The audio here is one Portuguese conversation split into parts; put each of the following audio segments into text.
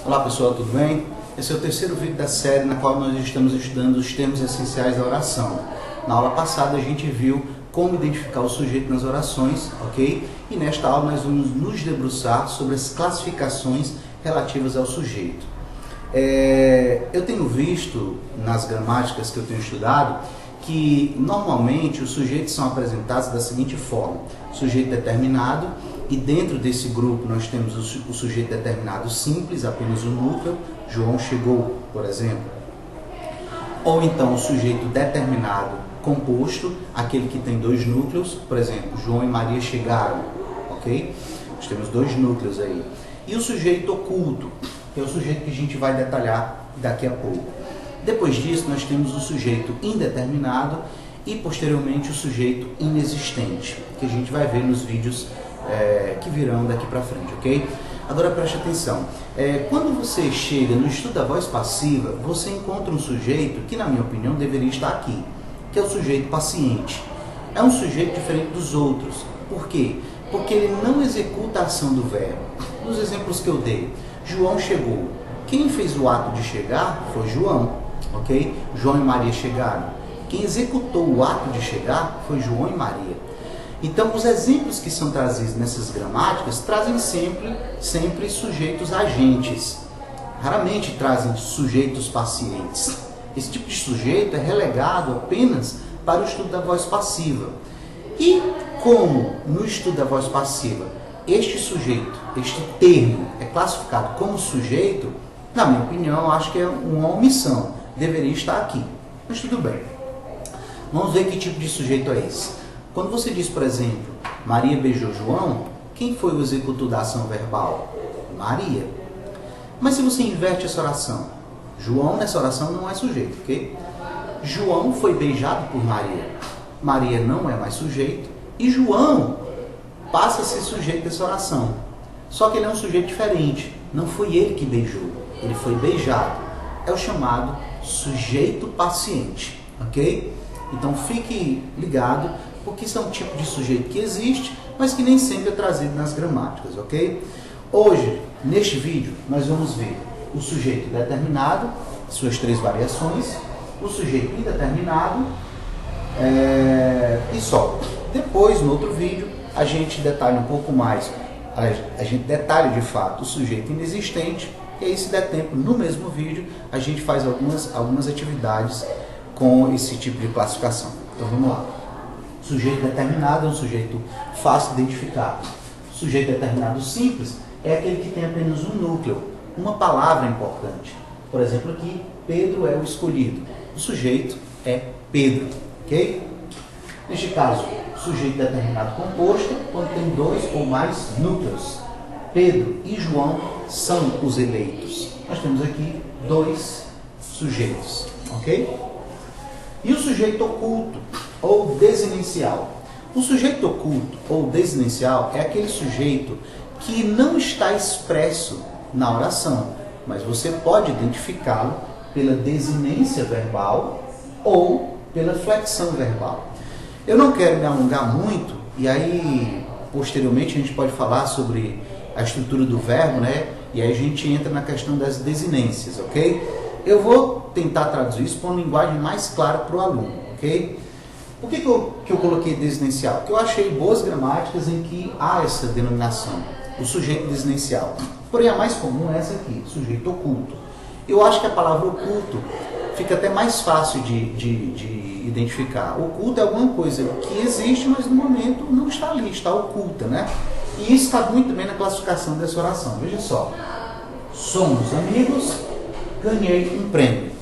Olá pessoal, tudo bem? Esse é o terceiro vídeo da série na qual nós estamos estudando os termos essenciais da oração. Na aula passada a gente viu como identificar o sujeito nas orações, ok? E nesta aula nós vamos nos debruçar sobre as classificações relativas ao sujeito. Eu tenho visto nas gramáticas que eu tenho estudado que normalmente os sujeitos são apresentados da seguinte forma: sujeito determinado, e dentro desse grupo nós temos o sujeito determinado simples, apenas o núcleo, João chegou, por exemplo. Ou então o sujeito determinado composto, aquele que tem dois núcleos, por exemplo, João e Maria chegaram, ok? Nós temos dois núcleos aí. E o sujeito oculto, que é o sujeito que a gente vai detalhar daqui a pouco. Depois disso nós temos o sujeito indeterminado e posteriormente o sujeito inexistente, que a gente vai ver nos vídeos que virão daqui para frente, ok? Agora preste atenção, quando você chega no estudo da voz passiva, você encontra um sujeito que, na minha opinião, deveria estar aqui, que é o sujeito paciente. É um sujeito diferente dos outros. Por quê? Porque ele não executa a ação do verbo. Nos exemplos que eu dei, João chegou. Quem fez o ato de chegar foi João, ok? João e Maria chegaram. Quem executou o ato de chegar foi João e Maria. Então, os exemplos que são trazidos nessas gramáticas trazem sempre sujeitos agentes. Raramente trazem sujeitos pacientes. Esse tipo de sujeito é relegado apenas para o estudo da voz passiva. E como no estudo da voz passiva este sujeito, este termo é classificado como sujeito, na minha opinião, eu acho que é uma omissão. Deveria estar aqui. Mas tudo bem. Vamos ver que tipo de sujeito é esse. Quando você diz, por exemplo, Maria beijou João, quem foi o executor da ação verbal? Maria. Mas se você inverte essa oração, João nessa oração não é sujeito, ok? João foi beijado por Maria. Maria não é mais sujeito e João passa a ser sujeito dessa oração. Só que ele é um sujeito diferente. Não foi ele que beijou, ele foi beijado. É o chamado sujeito paciente, ok? Então fique ligado, porque isso é um tipo de sujeito que existe, mas que nem sempre é trazido nas gramáticas, ok? Hoje, neste vídeo, nós vamos ver o sujeito determinado, suas três variações, o sujeito indeterminado e só. Depois, no outro vídeo, a gente detalha um pouco mais, a gente detalha de fato o sujeito inexistente, e aí, se der tempo, no mesmo vídeo, a gente faz algumas atividades com esse tipo de classificação. Então vamos lá. Sujeito determinado é um sujeito fácil de identificar. Sujeito determinado simples é aquele que tem apenas um núcleo, uma palavra importante. Por exemplo, aqui, Pedro é o escolhido. O sujeito é Pedro, ok? Neste caso, sujeito determinado composto, quando tem dois ou mais núcleos. Pedro e João são os eleitos. Nós temos aqui dois sujeitos, ok? E o sujeito oculto ou desinencial. O sujeito oculto ou desinencial é aquele sujeito que não está expresso na oração, mas você pode identificá-lo pela desinência verbal ou pela flexão verbal. Eu não quero me alongar muito, e aí posteriormente a gente pode falar sobre a estrutura do verbo, né? E aí a gente entra na questão das desinências, ok? Eu vou tentar traduzir isso para uma linguagem mais clara para o aluno, ok? Por que eu coloquei desinencial? Porque eu achei boas gramáticas em que há essa denominação, o sujeito desinencial. Porém, a mais comum é essa aqui, sujeito oculto. Eu acho que a palavra oculto fica até mais fácil de identificar. Oculto é alguma coisa que existe, mas no momento não está ali, está oculta, né? E isso está muito bem na classificação dessa oração. Veja só. Somos amigos, ganhei um prêmio.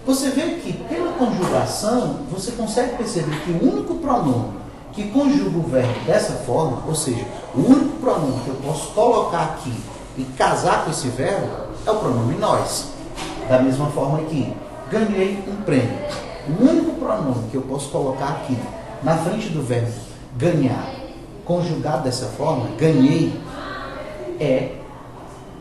Você vê que pela conjugação, você consegue perceber que o único pronome que conjuga o verbo dessa forma, ou seja, o único pronome que eu posso colocar aqui e casar com esse verbo, é o pronome nós. Da mesma forma aqui, ganhei um prêmio. O único pronome que eu posso colocar aqui na frente do verbo ganhar, conjugado dessa forma, ganhei, é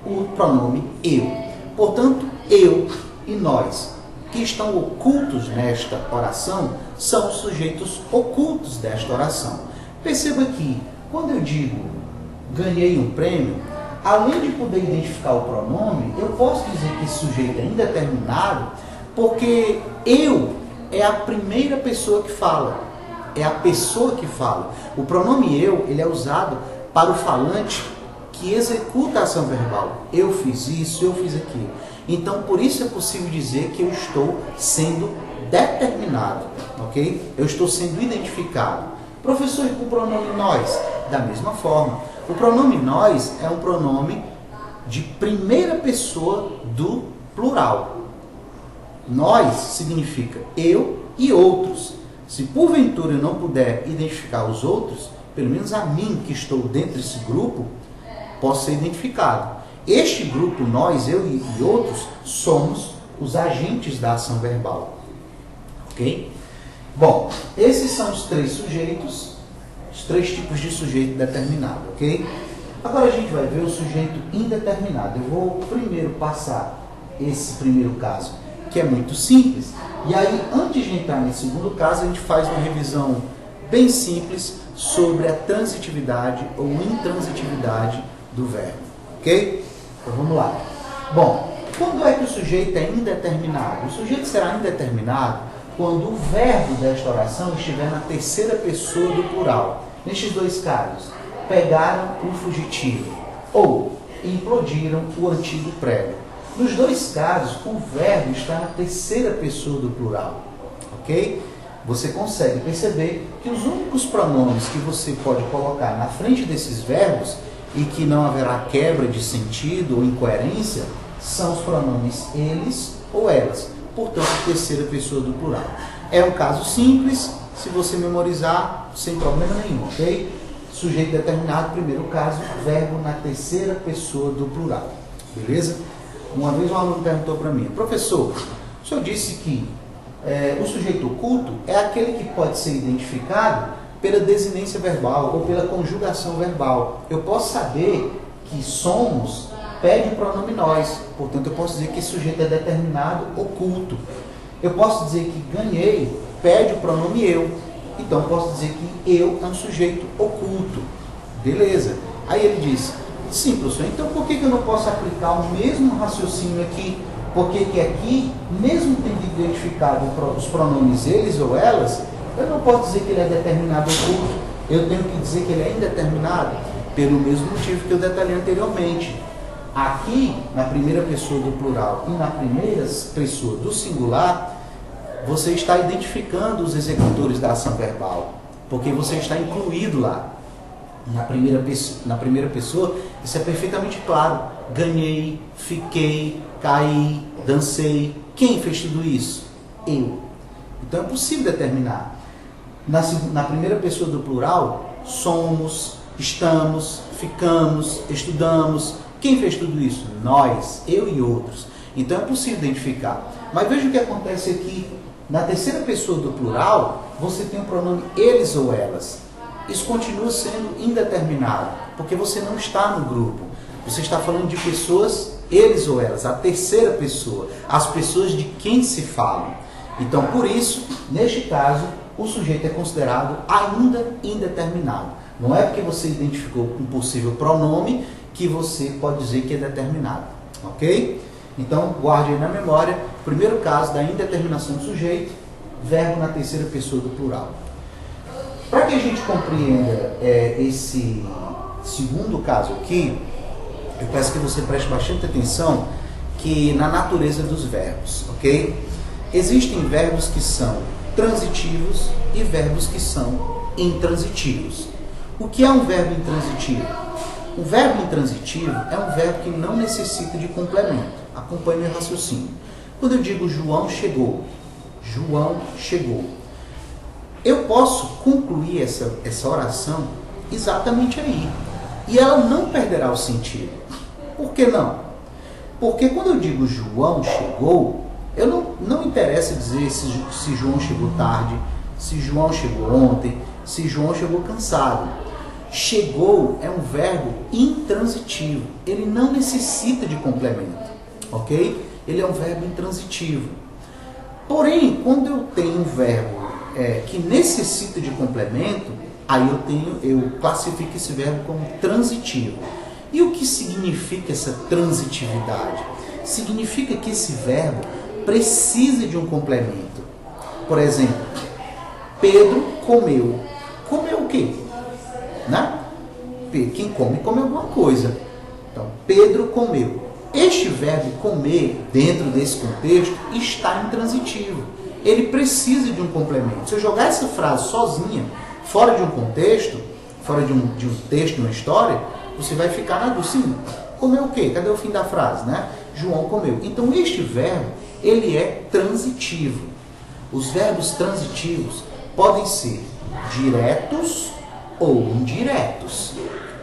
o pronome eu. Portanto, eu e nós, que estão ocultos nesta oração, são os sujeitos ocultos desta oração. Perceba que, quando eu digo ganhei um prêmio, além de poder identificar o pronome, eu posso dizer que esse sujeito é indeterminado porque eu é a primeira pessoa que fala. É a pessoa que fala. O pronome eu, ele é usado para o falante que executa a ação verbal. Eu fiz isso, eu fiz aquilo. Então, por isso é possível dizer que eu estou sendo determinado, ok? Eu estou sendo identificado. Professor, e com o pronome nós? Da mesma forma. O pronome nós é um pronome de primeira pessoa do plural. Nós significa eu e outros. Se porventura eu não puder identificar os outros, pelo menos a mim que estou dentro desse grupo, posso ser identificado. Este grupo, nós, eu e outros, somos os agentes da ação verbal. Ok? Bom, esses são os três sujeitos, os três tipos de sujeito determinado, ok? Agora a gente vai ver o sujeito indeterminado. Eu vou primeiro passar esse primeiro caso, que é muito simples, e aí, antes de entrar nesse segundo caso, a gente faz uma revisão bem simples sobre a transitividade ou intransitividade do verbo, ok? Então vamos lá. Bom, quando é que o sujeito é indeterminado? O sujeito será indeterminado quando o verbo desta oração estiver na terceira pessoa do plural. Nestes dois casos, pegaram o fugitivo ou implodiram o antigo prego. Nos dois casos, o verbo está na terceira pessoa do plural, ok? Você consegue perceber que os únicos pronomes que você pode colocar na frente desses verbos e que não haverá quebra de sentido ou incoerência são os pronomes eles ou elas, portanto, terceira pessoa do plural. É um caso simples, se você memorizar, sem problema nenhum, ok? Sujeito determinado, primeiro caso, verbo na terceira pessoa do plural, beleza? Uma vez um aluno perguntou para mim, professor, o senhor disse que o sujeito oculto é aquele que pode ser identificado pela desinência verbal ou pela conjugação verbal. Eu posso saber que somos pede o pronome nós, portanto eu posso dizer que esse sujeito é determinado oculto. Eu posso dizer que ganhei pede o pronome eu, então eu posso dizer que eu é um sujeito oculto. Beleza. Aí ele disse, sim, professor, então por que eu não posso aplicar o mesmo raciocínio aqui? Porque que aqui, mesmo tendo identificado os pronomes eles ou elas, eu não posso dizer que ele é determinado oculto, eu tenho que dizer que ele é indeterminado, pelo mesmo motivo que eu detalhei anteriormente. Aqui, na primeira pessoa do plural e na primeira pessoa do singular, você está identificando os executores da ação verbal, porque você está incluído lá. Na primeira pessoa, isso é perfeitamente claro. Ganhei, fiquei, caí, dancei. Quem fez tudo isso? Eu. Então é possível determinar. Na primeira pessoa do plural, somos, estamos, ficamos, estudamos. Quem fez tudo isso? Nós, eu e outros. Então é possível identificar. Mas veja o que acontece aqui. Na terceira pessoa do plural, você tem o pronome eles ou elas. Isso continua sendo indeterminado, porque você não está no grupo. Você está falando de pessoas, eles ou elas, a terceira pessoa, as pessoas de quem se fala. Então, por isso, neste caso, o sujeito é considerado ainda indeterminado. Não é porque você identificou um possível pronome que você pode dizer que é determinado. Ok? Então, guarde aí na memória, primeiro caso da indeterminação do sujeito, verbo na terceira pessoa do plural. Para que a gente compreenda esse segundo caso aqui, eu peço que você preste bastante atenção que na natureza dos verbos, ok? Existem verbos que são transitivos e verbos que são intransitivos. O que é um verbo intransitivo? Um verbo intransitivo é um verbo que não necessita de complemento. Acompanhe meu raciocínio. Quando eu digo João chegou, eu posso concluir essa oração exatamente aí. E ela não perderá o sentido. Por que não? Porque quando eu digo João chegou, eu não interessa dizer se João chegou tarde, se João chegou ontem, se João chegou cansado. Chegou é um verbo intransitivo. Ele não necessita de complemento. Ok? Ele é um verbo intransitivo. Porém, quando eu tenho um verbo que necessita de complemento, aí eu classifico esse verbo como transitivo. E o que significa essa transitividade? Significa que esse verbo precisa de um complemento. Por exemplo, Pedro comeu. Comeu o quê? Né? Quem come, come alguma coisa. Então, Pedro comeu. Este verbo comer, dentro desse contexto, está intransitivo. Ele precisa de um complemento. Se eu jogar essa frase sozinha, fora de um contexto, fora de um texto, uma história, você vai ficar na dúvida. Sim, comeu o quê? Cadê o fim da frase, né? João comeu. Então, este verbo, ele é transitivo. Os verbos transitivos podem ser diretos ou indiretos.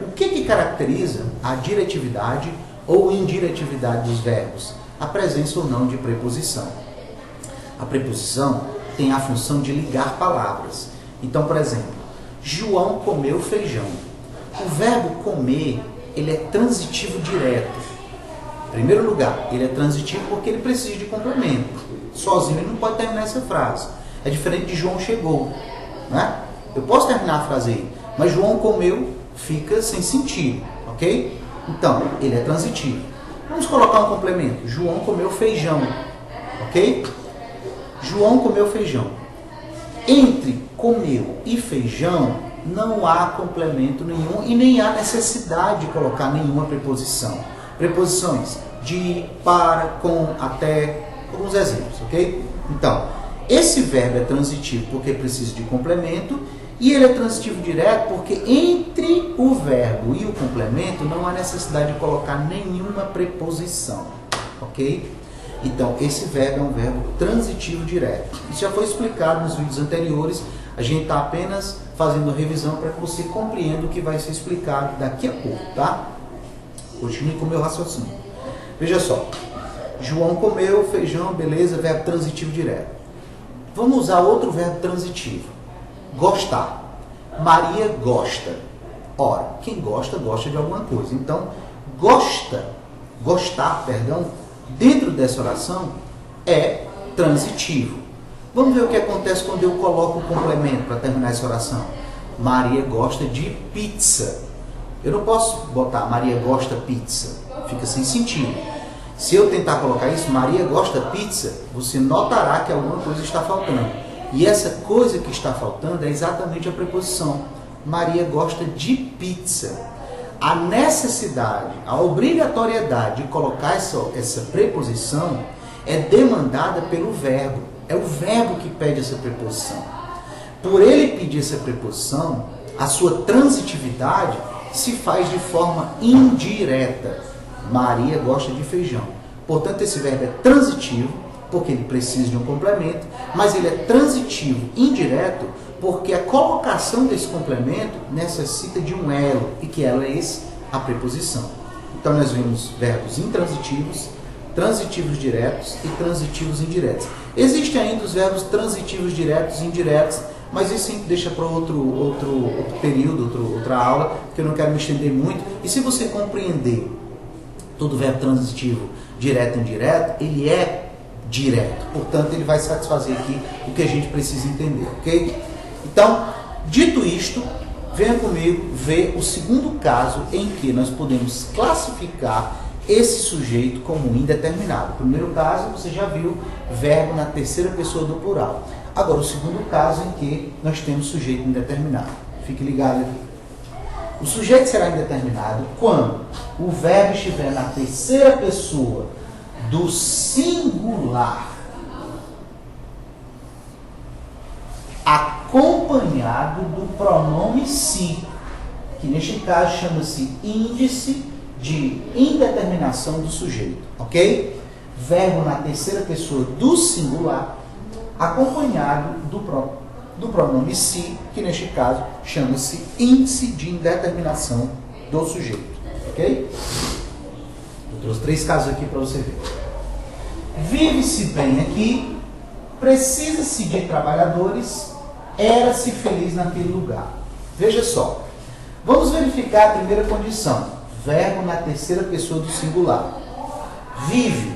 O que caracteriza a diretividade ou indiretividade dos verbos? A presença ou não de preposição. A preposição tem a função de ligar palavras. Então, por exemplo, João comeu feijão. O verbo comer, ele é transitivo direto. Em primeiro lugar, ele é transitivo porque ele precisa de complemento. Sozinho ele não pode terminar essa frase. É diferente de João chegou, né? Eu posso terminar a frase aí, mas João comeu fica sem sentido, ok? Então, ele é transitivo. Vamos colocar um complemento. João comeu feijão, ok? João comeu feijão. Entre comeu e feijão, não há complemento nenhum e nem há necessidade de colocar nenhuma preposição. Preposições de, para, com, até, alguns exemplos, ok? Então, esse verbo é transitivo porque precisa de complemento e ele é transitivo direto porque entre o verbo e o complemento não há necessidade de colocar nenhuma preposição, ok? Então, esse verbo é um verbo transitivo direto. Isso já foi explicado nos vídeos anteriores, a gente está apenas fazendo revisão para que você compreenda o que vai ser explicado daqui a pouco, tá? Continue com o meu raciocínio. Veja só, João comeu feijão, beleza, verbo transitivo direto. Vamos usar outro verbo transitivo, gostar. Maria gosta. Ora, quem gosta, gosta de alguma coisa. Então, gostar, dentro dessa oração é transitivo. Vamos ver o que acontece quando eu coloco o complemento para terminar essa oração. Maria gosta de pizza. Eu não posso botar Maria gosta pizza. Fica sem sentido. Se eu tentar colocar isso, Maria gosta pizza, você notará que alguma coisa está faltando. E essa coisa que está faltando é exatamente a preposição. Maria gosta de pizza. A necessidade, a obrigatoriedade de colocar essa preposição é demandada pelo verbo. É o verbo que pede essa preposição. Por ele pedir essa preposição, a sua transitividade se faz de forma indireta. Maria gosta de feijão. Portanto, esse verbo é transitivo, porque ele precisa de um complemento, mas ele é transitivo indireto, porque a colocação desse complemento necessita de um elo, e que elo é esse? A preposição. Então, nós vimos verbos intransitivos, transitivos diretos e transitivos indiretos. Existem ainda os verbos transitivos diretos e indiretos, mas isso sempre deixa para outro período, outra aula, que eu não quero me estender muito. E se você compreender todo verbo transitivo direto e indireto, ele é direto. Portanto, ele vai satisfazer aqui o que a gente precisa entender, ok? Então, dito isto, venha comigo ver o segundo caso em que nós podemos classificar esse sujeito como indeterminado. O primeiro caso, você já viu, verbo na terceira pessoa do plural. Agora, o segundo caso em que nós temos sujeito indeterminado. Fique ligado aqui. O sujeito será indeterminado quando o verbo estiver na terceira pessoa do singular, acompanhado do pronome si, que neste caso chama-se índice de indeterminação do sujeito, ok? Verbo na terceira pessoa do singular, acompanhado do pronome si, que neste caso chama-se índice de indeterminação do sujeito, ok? Eu trouxe 3 casos aqui para você ver. Vive-se bem aqui, precisa-se de trabalhadores, era-se feliz naquele lugar. Veja só, vamos verificar a primeira condição, verbo na terceira pessoa do singular. Vive,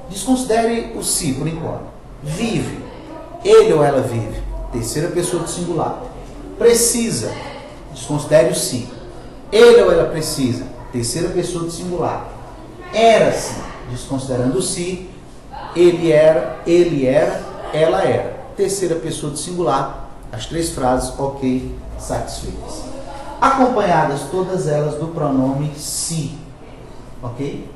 desconsidere o si por enquanto. Vive, ele ou ela vive, terceira pessoa do singular. Precisa, desconsidere o si. Ele ou ela precisa, terceira pessoa do singular. Era-se, desconsiderando o se, ele era, ela era. Terceira pessoa do singular, as três frases, ok, satisfeitas. Acompanhadas todas elas do pronome se, ok?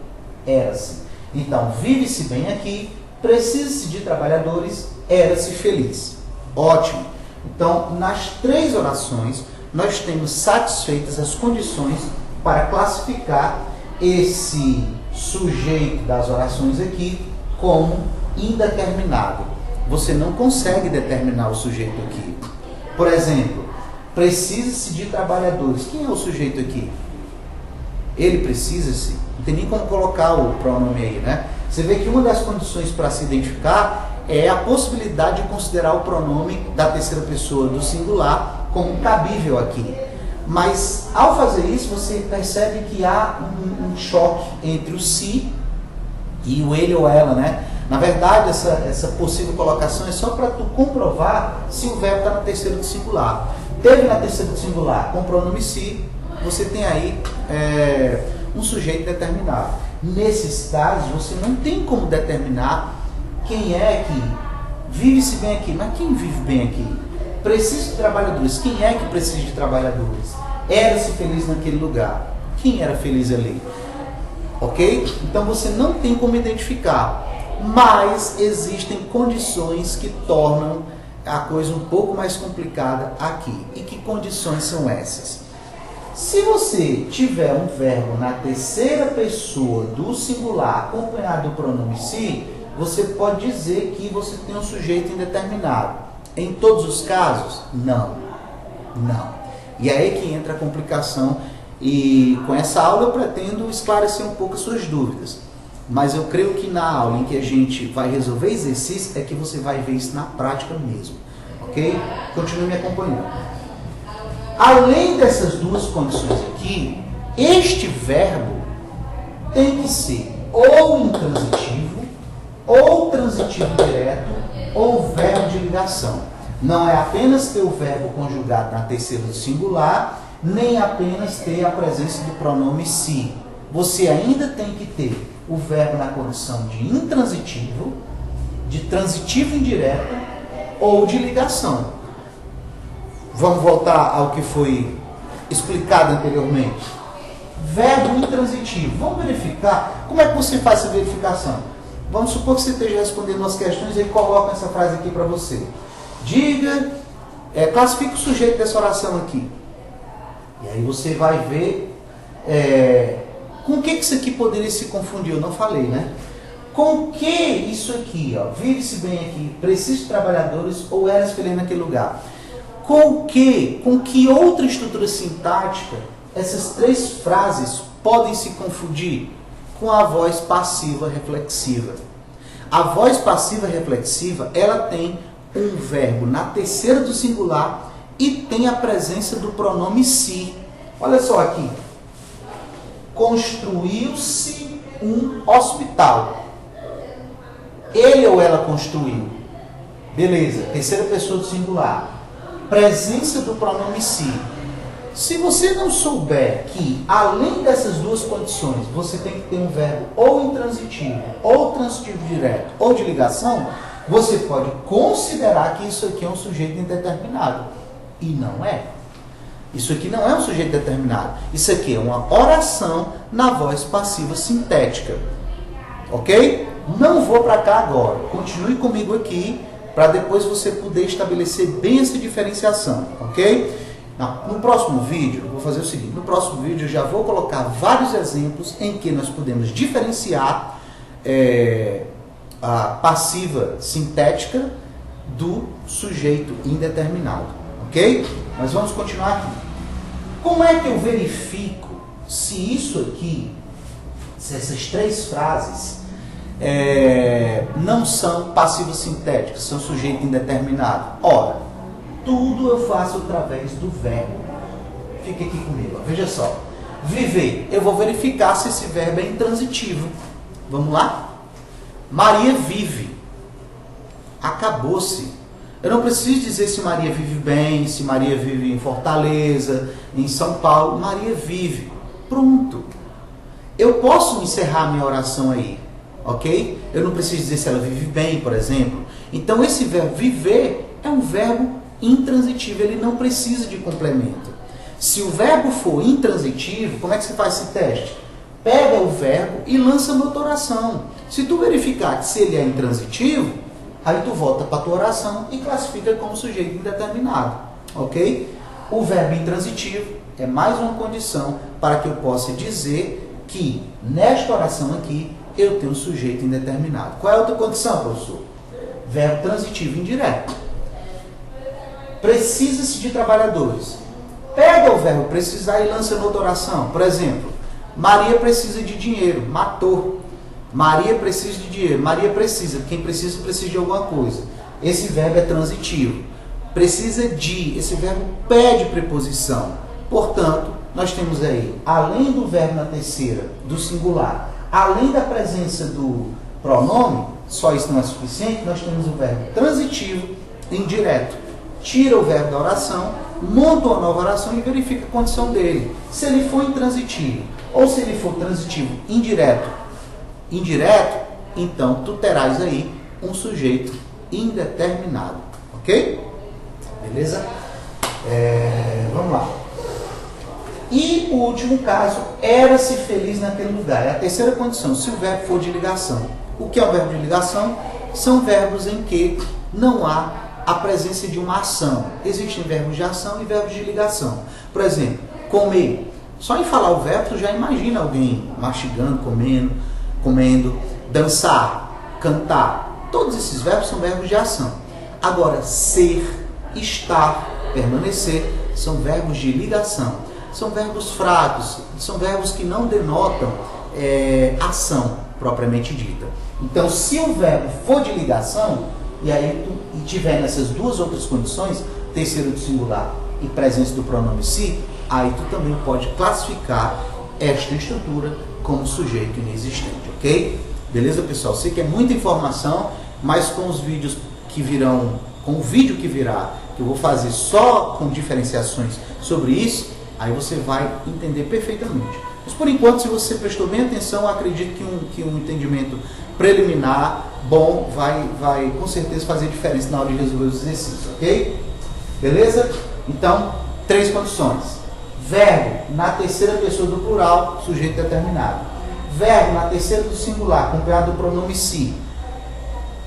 Era-se. Então, vive-se bem aqui, precisa-se de trabalhadores, era-se feliz. Ótimo. Então, nas três orações, nós temos satisfeitas as condições para classificar esse sujeito das orações aqui como indeterminado. Você não consegue determinar o sujeito aqui. Por exemplo, precisa-se de trabalhadores. Quem é o sujeito aqui? Ele precisa-se. Não tem nem como colocar o pronome aí, né? Você vê que uma das condições para se identificar é a possibilidade de considerar o pronome da terceira pessoa do singular como cabível aqui. Mas, ao fazer isso, você percebe que há um choque entre o se e o ele ou ela, né? Na verdade, essa possível colocação é só para tu comprovar se o verbo está na terceira do singular. Teve na terceira do singular com o pronome se, você tem aí um sujeito determinado. Nesses casos, você não tem como determinar quem é que vive-se bem aqui. Mas quem vive bem aqui? Precisa de trabalhadores. Quem é que precisa de trabalhadores? Era-se feliz naquele lugar. Quem era feliz ali? Ok? Então você não tem como identificar. Mas existem condições que tornam a coisa um pouco mais complicada aqui. E que condições são essas? Se você tiver um verbo na terceira pessoa do singular acompanhado do pronome se, você pode dizer que você tem um sujeito indeterminado. Em todos os casos? Não. Não. E é aí que entra a complicação. E com essa aula eu pretendo esclarecer um pouco as suas dúvidas. Mas eu creio que na aula em que a gente vai resolver exercício é que você vai ver isso na prática mesmo. Ok? Continue me acompanhando. Além dessas duas condições aqui, este verbo tem que ser ou intransitivo, ou transitivo direto, ou verbo de ligação. Não é apenas ter o verbo conjugado na terceira do singular, nem apenas ter a presença do pronome se. Você ainda tem que ter o verbo na condição de intransitivo, de transitivo indireto ou de ligação. Vamos voltar ao que foi explicado anteriormente. Verbo intransitivo. Vamos verificar. Como é que você faz essa verificação? Vamos supor que você esteja respondendo umas questões e coloca essa frase aqui para você. Diga, classifique o sujeito dessa oração aqui. E aí você vai ver com o que isso aqui poderia se confundir. Eu não falei, né? Com que isso aqui, ó, vive-se bem aqui, precisa de trabalhadores ou era feliz naquele lugar? Com que outra estrutura sintática essas três frases podem se confundir? Com a voz passiva reflexiva. A voz passiva reflexiva, ela tem um verbo na terceira do singular e tem a presença do pronome se. Olha só aqui. Construiu-se um hospital. Ele ou ela construiu. Beleza, terceira pessoa do singular. Presença do pronome se. Se você não souber que, além dessas duas condições, você tem que ter um verbo ou intransitivo, ou transitivo direto, ou de ligação, você pode considerar que isso aqui é um sujeito indeterminado. E não é. Isso aqui não é um sujeito determinado. Isso aqui é uma oração na voz passiva sintética. Ok? Não vou para cá agora. Continue comigo aqui, para depois você poder estabelecer bem essa diferenciação, ok? No próximo vídeo, eu vou fazer o seguinte, no próximo vídeo eu já vou colocar vários exemplos em que nós podemos diferenciar a passiva sintética do sujeito indeterminado, ok? Mas vamos continuar aqui. Como é que eu verifico se isso aqui, se essas três frases não são passivas sintéticas, são sujeito indeterminado? Ora, tudo eu faço através do verbo. Fique aqui comigo, ó. Veja só. Viver, eu vou verificar se esse verbo é intransitivo. Vamos lá? Maria vive. Acabou-se. Eu não preciso dizer se Maria vive bem, se Maria vive em Fortaleza, em São Paulo. Maria vive. Pronto. eu posso encerrar minha oração aí, ok? Eu não preciso dizer se ela vive bem, por exemplo. Então esse verbo viver é um verbo intransitivo, ele não precisa de complemento. Se o verbo for intransitivo, como é que você faz esse teste? Pega o verbo e lança na tua oração. Se tu verificar que se ele é intransitivo, aí tu volta para a tua oração e classifica como sujeito indeterminado, ok? O verbo intransitivo é mais uma condição para que eu possa dizer que nesta oração aqui eu tenho um sujeito indeterminado. Qual é a outra condição, professor? Verbo transitivo indireto. Precisa-se de trabalhadores. Pega o verbo precisar e lança noutra oração. Por exemplo, Maria precisa de dinheiro, matou. Maria precisa de dinheiro, Maria precisa. Quem precisa, precisa de alguma coisa. Esse verbo é transitivo. Precisa de, esse verbo pede preposição. Portanto, nós temos aí, além do verbo na terceira, do singular, além da presença do pronome, só isso não é suficiente, nós temos o verbo transitivo indireto. Tira o verbo da oração, monta uma nova oração e verifica a condição dele. Se ele for intransitivo ou se ele for transitivo indireto, então tu terás aí um sujeito indeterminado. Ok? Beleza? Vamos lá. E o último caso, era-se feliz naquele lugar. É a terceira condição, se o verbo for de ligação. O que é o verbo de ligação? São verbos em que não há a presença de uma ação. Existem verbos de ação e verbos de ligação. Por exemplo, comer. Só em falar o verbo, tu já imagina alguém mastigando, comendo, dançar, cantar. Todos esses verbos são verbos de ação. Agora, ser, estar, permanecer, são verbos de ligação. São verbos fracos, são verbos que não denotam ação propriamente dita. Então, se o verbo for de ligação, e aí tu tiver nessas duas outras condições, terceiro do singular e presença do pronome si, aí tu também pode classificar esta estrutura como sujeito inexistente, ok? Beleza, pessoal? Sei que é muita informação, mas com os vídeos que virão, com o vídeo que virá, que eu vou fazer só com diferenciações sobre isso, aí você vai entender perfeitamente. Mas por enquanto, se você prestou bem atenção, acredito que um entendimento preliminar bom vai com certeza fazer diferença na hora de resolver os exercícios, ok? Beleza? Então, 3 condições. Verbo na terceira pessoa do plural, sujeito determinado. Verbo na terceira do singular, acompanhado do pronome si.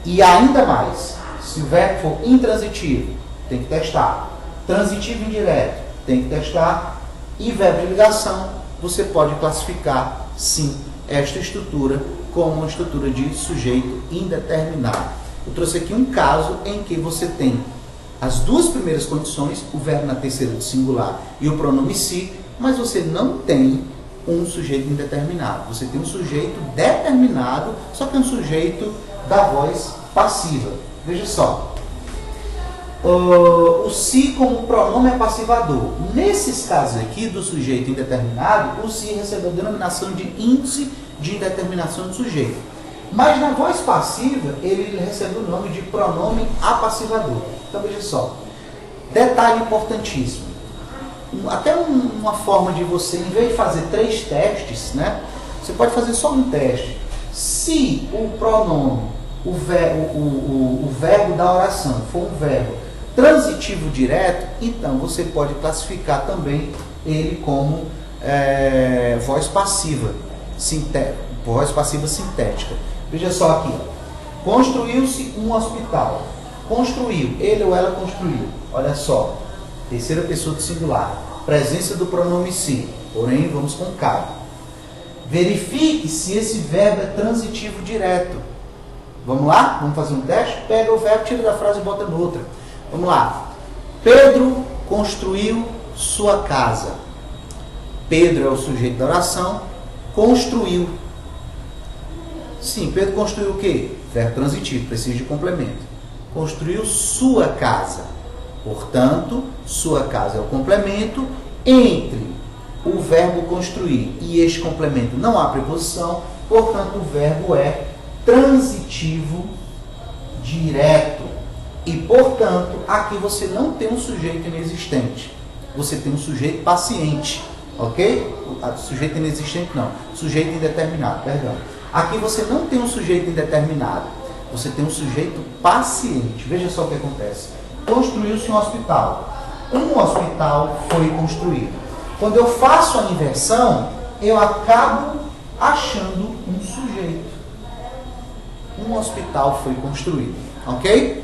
E ainda mais, se o verbo for intransitivo, tem que testar. Transitivo indireto, tem que testar. E verbo de ligação, você pode classificar, sim, esta estrutura como uma estrutura de sujeito indeterminado. Eu trouxe aqui um caso em que você tem as duas primeiras condições, o verbo na terceira do singular e o pronome si, mas você não tem um sujeito indeterminado. Você tem um sujeito determinado, só que é um sujeito da voz passiva. Veja só. O si como pronome passivador. Nesses casos aqui do sujeito indeterminado, o si recebe a denominação de índice de indeterminação do sujeito. Mas na voz passiva, ele recebe o nome de pronome apassivador. Então veja só. Detalhe importantíssimo. Até uma forma de você, em vez de fazer 3 testes, né, você pode fazer só um teste. Se o pronome, o verbo da oração for um verbo transitivo direto, então você pode classificar também ele como voz passiva sintética. Veja só aqui. Construiu-se um hospital. Construiu. Ele ou ela construiu. Olha só. Terceira pessoa do singular. Presença do pronome si. Porém, vamos com calma. Verifique se esse verbo é transitivo direto. Vamos lá? Vamos fazer um teste? Pega o verbo, tira da frase e bota noutra. Vamos lá. Pedro construiu sua casa. Pedro é o sujeito da oração. Construiu. Sim, Pedro construiu o quê? Verbo transitivo, precisa de complemento. Construiu sua casa. Portanto, sua casa é o complemento. Entre o verbo construir e este complemento não há preposição. Portanto, o verbo é transitivo direto. E, portanto, aqui você não tem um sujeito inexistente. Você tem um sujeito paciente. ok? Sujeito inexistente não, sujeito indeterminado, perdão. Aqui você não tem um sujeito indeterminado, você tem um sujeito paciente. Veja só o que acontece. Construiu-se um hospital. Um hospital foi construído. Quando eu faço a inversão, eu acabo achando um sujeito. Um hospital foi construído, ok?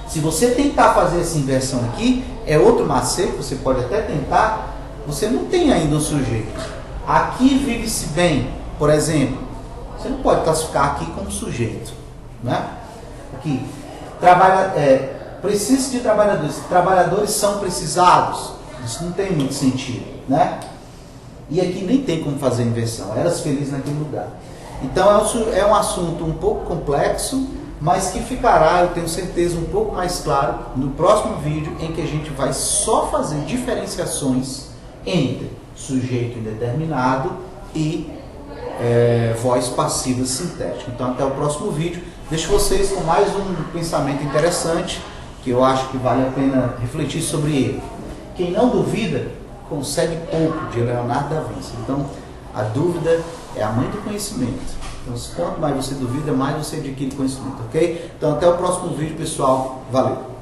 Se você tentar fazer essa inversão aqui, é outro macete, você pode até tentar, você não tem ainda um sujeito. Aqui vive-se bem, por exemplo, você não pode classificar aqui como sujeito, né? Aqui, precisa de trabalhadores, trabalhadores são precisados, isso não tem muito sentido, né? E aqui nem tem como fazer inversão, eras felizes naquele lugar. Então é um assunto um pouco complexo, mas que ficará, eu tenho certeza, um pouco mais claro no próximo vídeo, em que a gente vai só fazer diferenciações entre sujeito indeterminado e voz passiva sintética. Então até o próximo vídeo. Deixo vocês com mais um pensamento interessante, que eu acho que vale a pena refletir sobre ele. Quem não duvida, consegue pouco, de Leonardo da Vinci. Então, a dúvida é a mãe do conhecimento. Então, quanto mais você duvida, mais você adquire conhecimento, ok? Então, até o próximo vídeo, pessoal. Valeu!